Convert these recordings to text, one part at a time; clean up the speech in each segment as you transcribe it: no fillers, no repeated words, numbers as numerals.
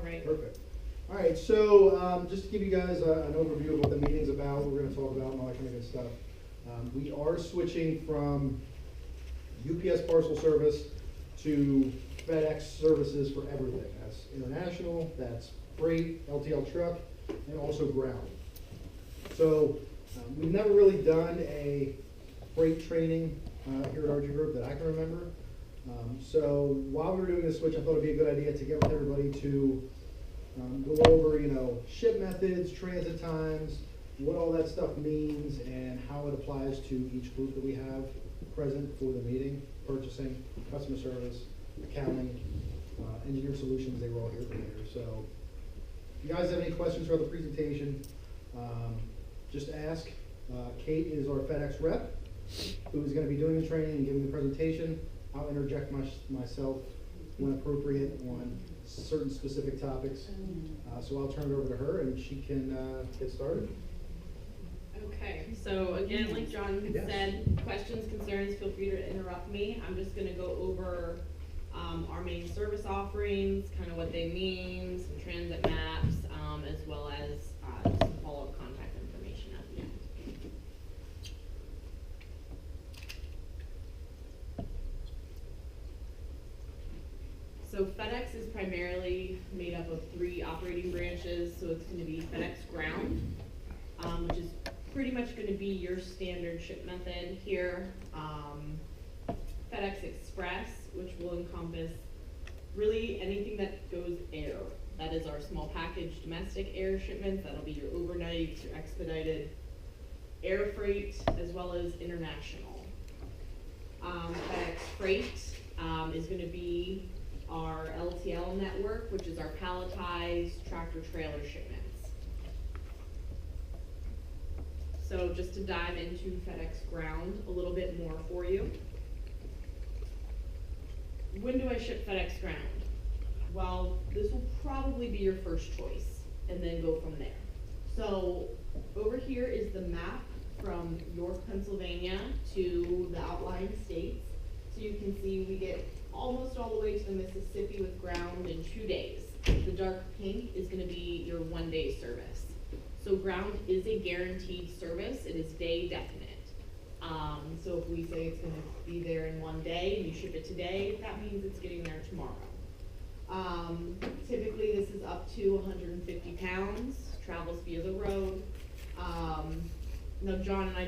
right. Perfect. All right, so just to give you guys an overview of what the meeting's about, what we're going to talk about and all that kind of good stuff. We are switching from UPS parcel service to FedEx services for everything. That's international, that's freight, LTL truck, and also ground. So we've never really done a freight training here at RG Group that I can remember. So while we were doing this switch, I thought it'd be a good idea to get with everybody to go over, ship methods, transit times, what all that stuff means, and how it applies to each group that we have present for the meeting: purchasing, customer service, accounting, engineer solutions. They were all here earlier. So if you guys have any questions throughout the presentation, just ask. Kate is our FedEx rep, who is going to be doing the training and giving the presentation. I'll interject myself when appropriate on certain specific topics. So I'll turn it over to her and she can get started. Okay, so again, like John said, questions, concerns, feel free to interrupt me. I'm just going to go over our main service offerings, kind of what they mean, some transit maps, as well as some follow-up contact information at the end. So FedEx is primarily made up of 3 operating branches. So it's going to be FedEx Ground, which is pretty much going to be your standard ship method here. FedEx Express, which will encompass really anything that goes air. That is our small package domestic air shipments. That'll be your overnight, your expedited air freight, as well as international. FedEx Freight is going to be our LTL network, which is our palletized tractor trailer shipments. So just to dive into FedEx Ground a little bit more for you. When do I ship FedEx Ground? Well, this will probably be your first choice, and then go from there. So over here is the map from York, Pennsylvania to the outlying states. So you can see we get almost all the way to the Mississippi with Ground in 2 days. The dark pink is going to be your 1-day service. So Ground is a guaranteed service. It is day definite. So if we say it's going to be there in 1 day and you ship it today, that means it's getting there tomorrow. Typically this is up to 150 pounds, travels via the road. Now John and I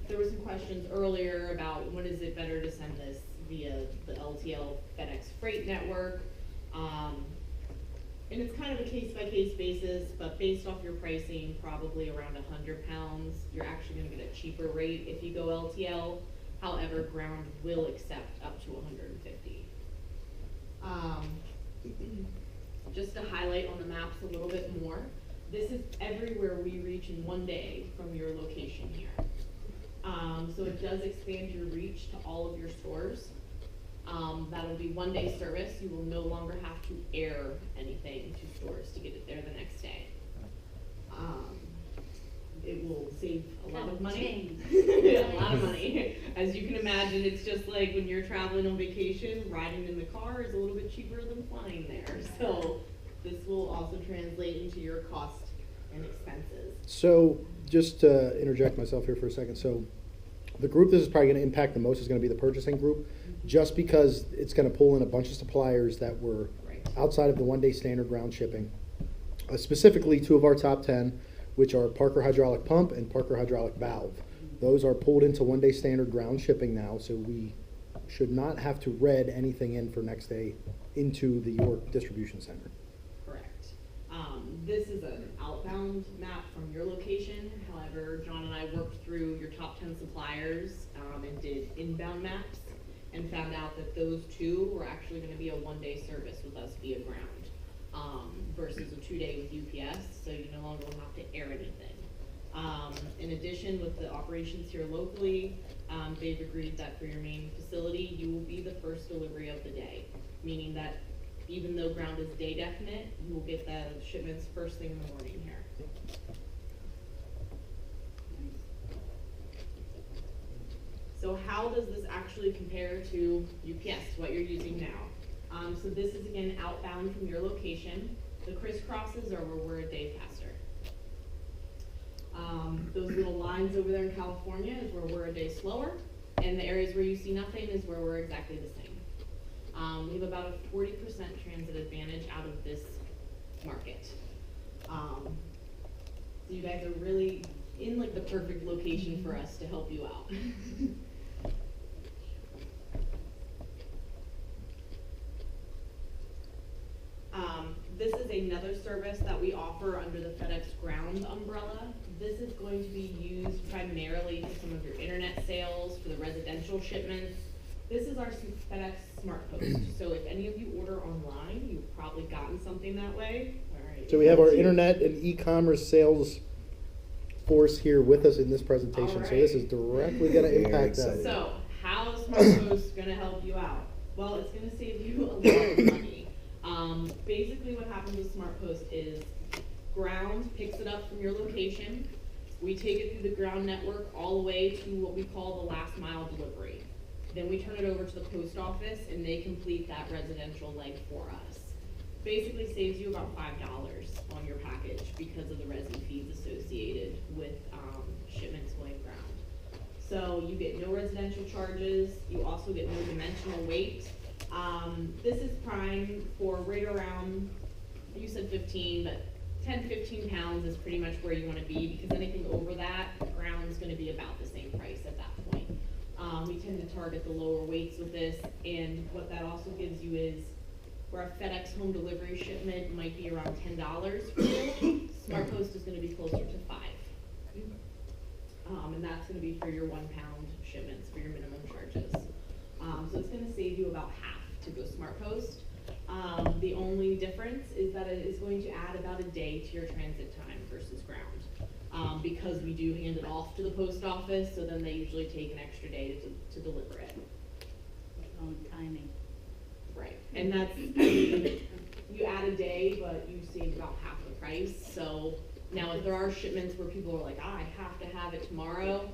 there were some questions earlier about when is it better to send this via the LTL FedEx Freight network. And it's kind of a case-by-case basis, but based off your pricing, probably around 100 pounds, you're actually going to get a cheaper rate if you go LTL. However, Ground will accept up to 150. Just to highlight on the maps a little bit more, this is everywhere we reach in 1 day from your location here. So it does expand your reach to all of your stores. That'll be 1-day service. You will no longer have to air anything to stores to get it there the next day. It will save a lot of money. A lot of money. As you can imagine, it's just like when you're traveling on vacation, riding in the car is a little bit cheaper than flying there. So this will also translate into your cost and expenses. So just to interject myself here for a second. So the group this is probably going to impact the most is going to be the purchasing group, just because it's going to pull in a bunch of suppliers that were outside of the 1-day standard ground shipping. Specifically 2 of our top 10, which are Parker Hydraulic Pump and Parker Hydraulic Valve. Those are pulled into 1-day standard ground shipping now, so we should not have to red anything in for next day into the York distribution center. Correct. This is an outbound map from your location. However, John and I worked through your top 10 suppliers and did inbound maps and found out that those 2 were actually going to be a 1-day service with us via Ground versus a 2-day with UPS, so you no longer will have to air anything. In addition, with the operations here locally, they've agreed that for your main facility, you will be the first delivery of the day, meaning that even though Ground is day definite, you will get the shipments first thing in the morning here. So how does this actually compare to UPS, what you're using now? So this is again outbound from your location. The crisscrosses are where we're a day faster. Those little lines over there in California is where we're a day slower, and the areas where you see nothing is where we're exactly the same. We have about a 40% transit advantage out of this market. So you guys are really in like the perfect location for us to help you out. This is another service that we offer under the FedEx Ground umbrella. This is going to be used primarily for some of your internet sales, for the residential shipments. This is our FedEx Smart Post. So if any of you order online, you've probably gotten something that way. All right. So we have our internet and e-commerce sales force here with us in this presentation. So this is directly going to impact that. So how is Smart Post going to help you out? Well, it's going to save you a lot of money. Basically what happens with Smart Post is Ground picks it up from your location. We take it through the Ground network all the way to what we call the last mile delivery. Then we turn it over to the post office and they complete that residential leg for us. Basically saves you about $5 on your package because of the resin fees associated with shipments going ground. So you get no residential charges. You also get no dimensional weight. This is prime for right around, you said 15, but 10 to 15 pounds is pretty much where you want to be, because anything over that, Ground is going to be about the same price at that point. We tend to target the lower weights with this, and what that also gives you is where a FedEx home delivery shipment might be around $10 for you, Smart Post is going to be closer to $5. And that's going to be for your 1 pound shipments for your minimum charges. So it's going to save you about half to go Smart Post. The only difference is that it is going to add about a day to your transit time versus Ground. Because we do hand it off to the post office, so then they usually take an extra day to deliver it. On timing. Right, and that's, I mean, you add a day, but you save about half the price. So now if there are shipments where people are like, I have to have it tomorrow,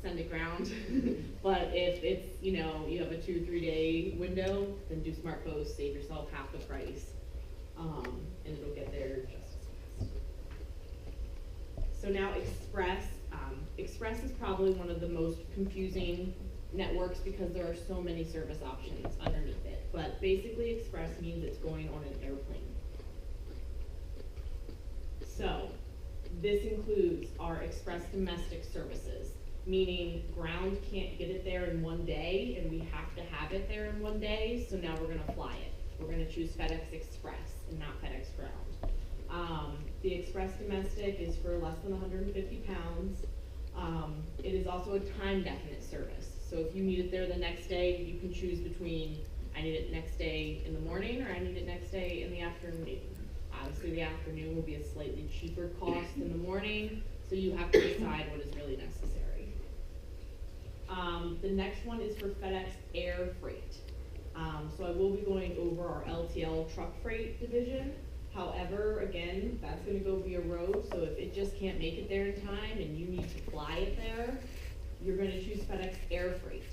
send it Ground. But if it's, you know, you have a 2-3 day window, then do Smart Post, save yourself half the price, and it'll get there just as fast. So now Express. Express is probably one of the most confusing networks because there are so many service options underneath it. But basically Express means it's going on an airplane. So this includes our Express domestic services, meaning Ground can't get it there in one day and we have to have it there in one day, so now we're going to fly it. We're going to choose FedEx Express and not FedEx Ground. The Express domestic is for less than 150 pounds. It is also a time definite service. So if you need it there the next day, you can choose between I need it next day in the morning or I need it next day in the afternoon. Obviously the afternoon will be a slightly cheaper cost than the morning, so you have to decide what is really necessary. The next one is for Fedex Air Freight. So I will be going over our LTL truck freight division. However, again, that's going to go via road, so if it just can't make it there in time and you need to fly it there, you're going to choose Fedex Air Freight.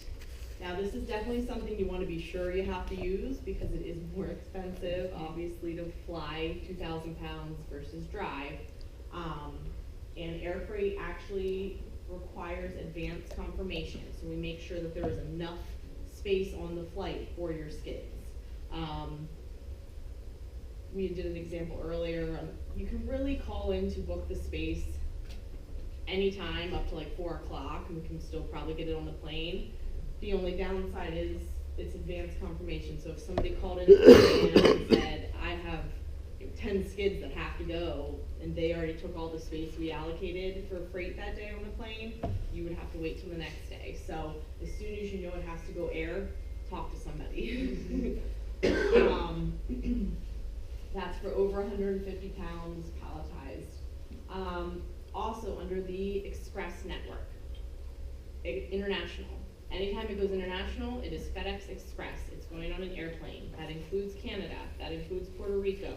Now, this is definitely something you want to be sure you have to use because it is more expensive, obviously, to fly 2,000 pounds versus drive. And Air Freight actually requires advanced confirmation, so we make sure that there is enough space on the flight for your skids. We did an example earlier. You can really call in to book the space anytime up to like 4 o'clock, and we can still probably get it on the plane. The only downside is it's advanced confirmation. So if somebody called in and said, I have 10 skids that have to go, and they already took all the space we allocated for freight that day on the plane, you would have to wait till the next day. So as soon as you know it has to go air, talk to somebody. That's for over 150 pounds palletized. Also under the Express network, international. Anytime it goes international, it is FedEx Express. It's going on an airplane. That includes Canada. That includes Puerto Rico.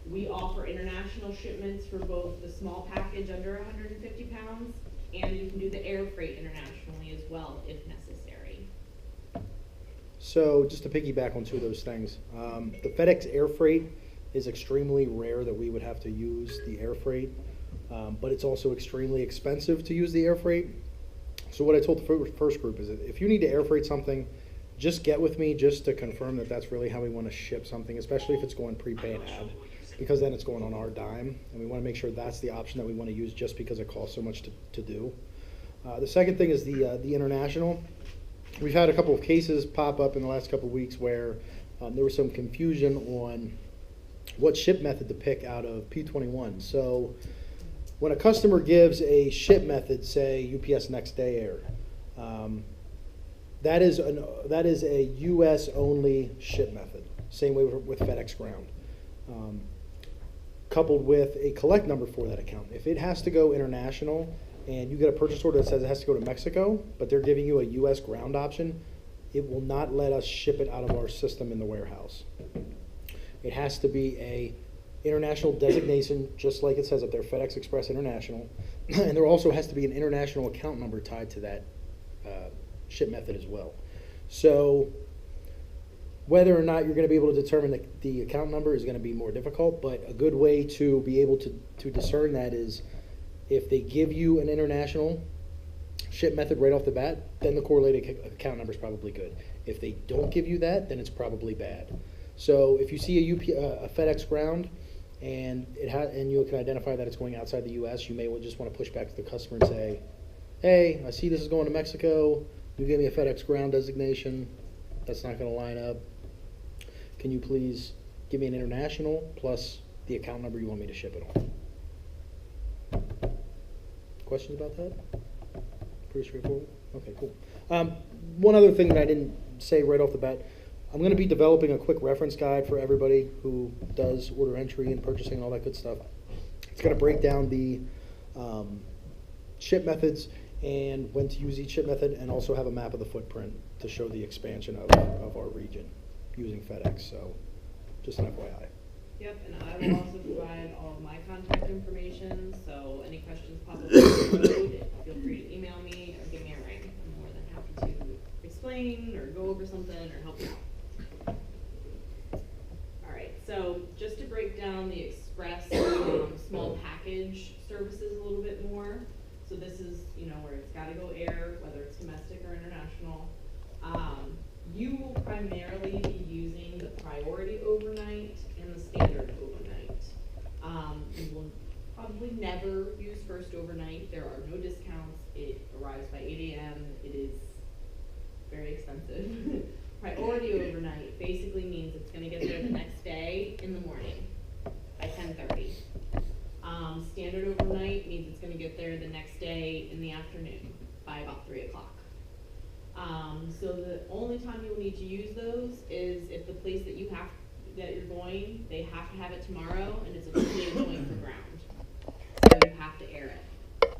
We offer international shipments for both the small package under 150 pounds, and you can do the air freight internationally as well if necessary. So just to piggyback on two of those things, the FedEx Air Freight, is extremely rare that we would have to use the air freight, but it's also extremely expensive to use the air freight. So what I told the first group is that if you need to air freight something, just get with me just to confirm that that's really how we want to ship something, especially if it's going prepay and ad, because then it's going on our dime, and we want to make sure that's the option that we want to use just because it costs so much to do. The second thing is the international. We've had a couple of cases pop up in the last couple of weeks where there was some confusion on what ship method to pick out of P21. So when a customer gives a ship method, say UPS Next Day Air, that is a U.S. only ship method. Same way with FedEx Ground. Coupled with a collect number for that account. If it has to go international and you get a purchase order that says it has to go to Mexico, but they're giving you a U.S. ground option, it will not let us ship it out of our system in the warehouse. It has to be a international designation, just like it says up there, FedEx Express International, and there also has to be an international account number tied to that ship method as well. So whether or not you're going to be able to determine the account number is going to be more difficult, but a good way to be able to discern that is if they give you an international ship method right off the bat, then the correlated account number is probably good. If they don't give you that, then it's probably bad. So if you see a FedEx Ground and you can identify that it's going outside the U.S., you may just want to push back to the customer and say, hey, I see this is going to Mexico. You gave me a FedEx Ground designation. That's not going to line up. Can you please give me an international plus the account number you want me to ship it on? Questions about that? Pretty straightforward? Okay, cool. One other thing that I didn't say right off the bat, I'm going to be developing a quick reference guide for everybody who does order entry and purchasing and all that good stuff. It's going to break down the ship methods and when to use each ship method, and also have a map of the footprint to show the expansion of our region using FedEx. So just an FYI. Yep, and I will also provide all of my contact information, so any questions pop up on the road, feel free to email me or give me a ring. I'm more than happy to explain or go over something or help you out. Alright, so just to break down the express small package services a little bit more. So this is, where it's got to go air, whether it's domestic or international. You will primarily be using the priority overnight and the standard overnight. You will probably never use first overnight. There are no discounts. It arrives by 8 a.m. It is very expensive. Priority overnight basically means it's going to get there the next day in the morning by 10:30. Standard overnight means it's going to get there the next day in the afternoon by about 3 o'clock. So the only time you will need to use those is if the place that you're going, they have to have it tomorrow and it's officially going for ground. So you have to air it.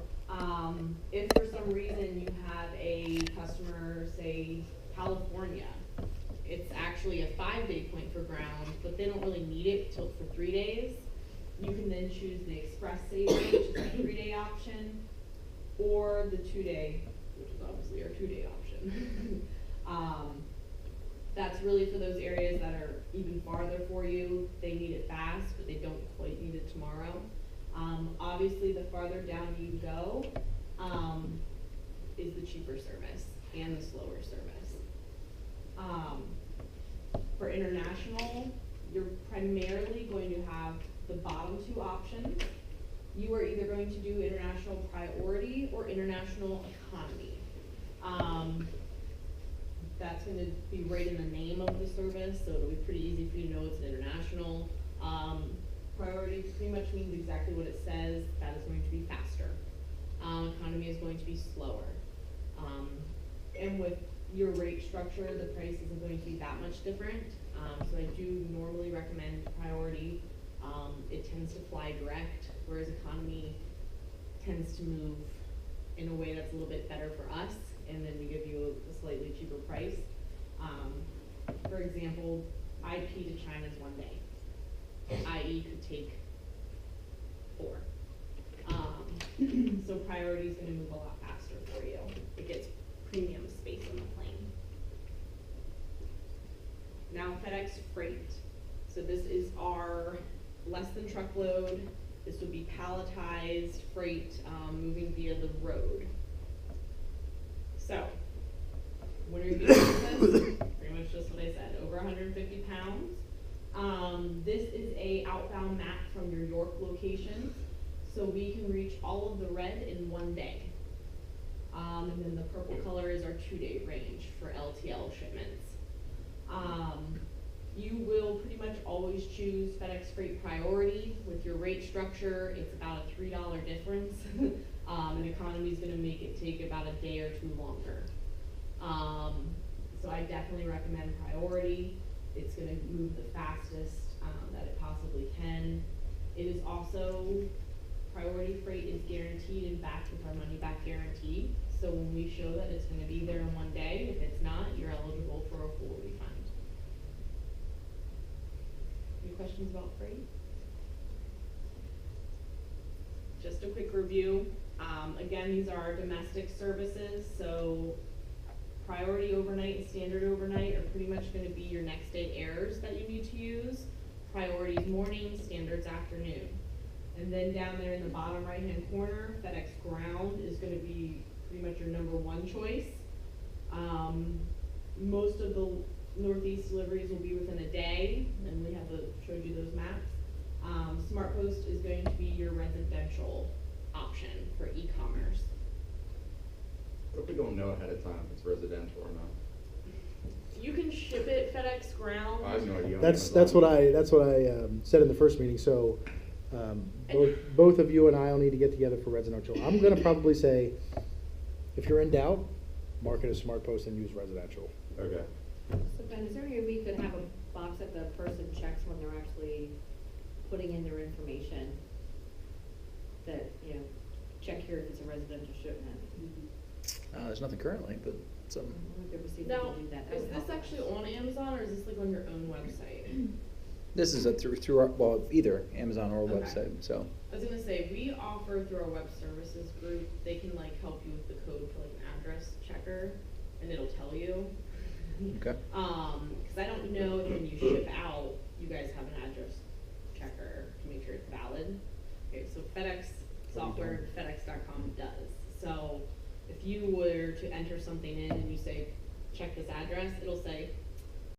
If for some reason you have a customer, say California, it's actually a 5-day point for ground, but they don't really need it for 3 days. You can then choose the express saver, which is a 3-day option, or the 2-day, which is obviously our 2-day option. That's really for those areas that are even farther for you. They need it fast, but they don't quite need it tomorrow. Obviously, the farther down you go is the cheaper service and the slower service. For international, you're primarily going to have the bottom 2 options. You are either going to do international priority or international economy. That's going to be right in the name of the service, so it'll be pretty easy for you to know it's an international. Priority pretty much means exactly what it says. That is going to be faster. Economy is going to be slower. And with your rate structure, the price isn't going to be that much different. So I do normally recommend priority. It tends to fly direct, whereas economy tends to move in a way that's a little bit better for us, and then we give you a slightly cheaper price. For example, IP to China is 1 day. IE could take 4. So priority is going to move a lot faster for you. It gets premium space on the plane. Now FedEx Freight. So this is our less than truckload. This would be palletized freight, moving via the road. So, what are you doing with this? Pretty much just what I said, over 150 pounds. This is a outbound map from your York location, so we can reach all of the red in one day. And then the purple color is our 2-day range for LTL shipments. You will pretty much always choose FedEx Freight Priority. With your rate structure, it's about a $3 difference. And economy is going to make it take about a day or two longer. So I definitely recommend Priority. It's going to move the fastest that it possibly can. It is also, Priority Freight is guaranteed and backed with our money back guarantee. So when we show that it's going to be there in one day, if it's not, you're eligible for a full refund. Any questions about freight? Just a quick review. Again, these are our domestic services, so Priority Overnight and Standard Overnight are pretty much going to be your next day airs that you need to use. Priority's morning, Standard's afternoon. And then down there in the bottom right-hand corner, FedEx Ground is going to be pretty much your #1 choice. Most of the Northeast deliveries will be within a day, and we have showed you those maps. SmartPost is going to be your residential option for e-commerce. What if we don't know ahead of time if it's residential or not? You can ship it FedEx Ground. I have no idea. on That's Amazon. what I said in the first meeting. So both of you and I will need to get together for residential. I'm going to probably say, if you're in doubt, mark it as SmartPost and use residential. Okay. So Ben, is there any way we could have a box that the person checks when they're actually putting in their information? That, you know, check here if it's a residential shipment. There's nothing currently, but some. We've never seen Now, people do that. That is would this help. actually on Amazon, or is this like on your own website? This is through our, well, either Amazon or Okay. website. So I was gonna say, we offer through our web services group, they can like help you with the code for like an address checker, and it'll tell you. okay. Cause I don't know if when you ship out, you guys have an address checker to make sure it's valid. Okay, so FedEx software, FedEx.com does. So if you were to enter something in and you say, check this address, it'll say,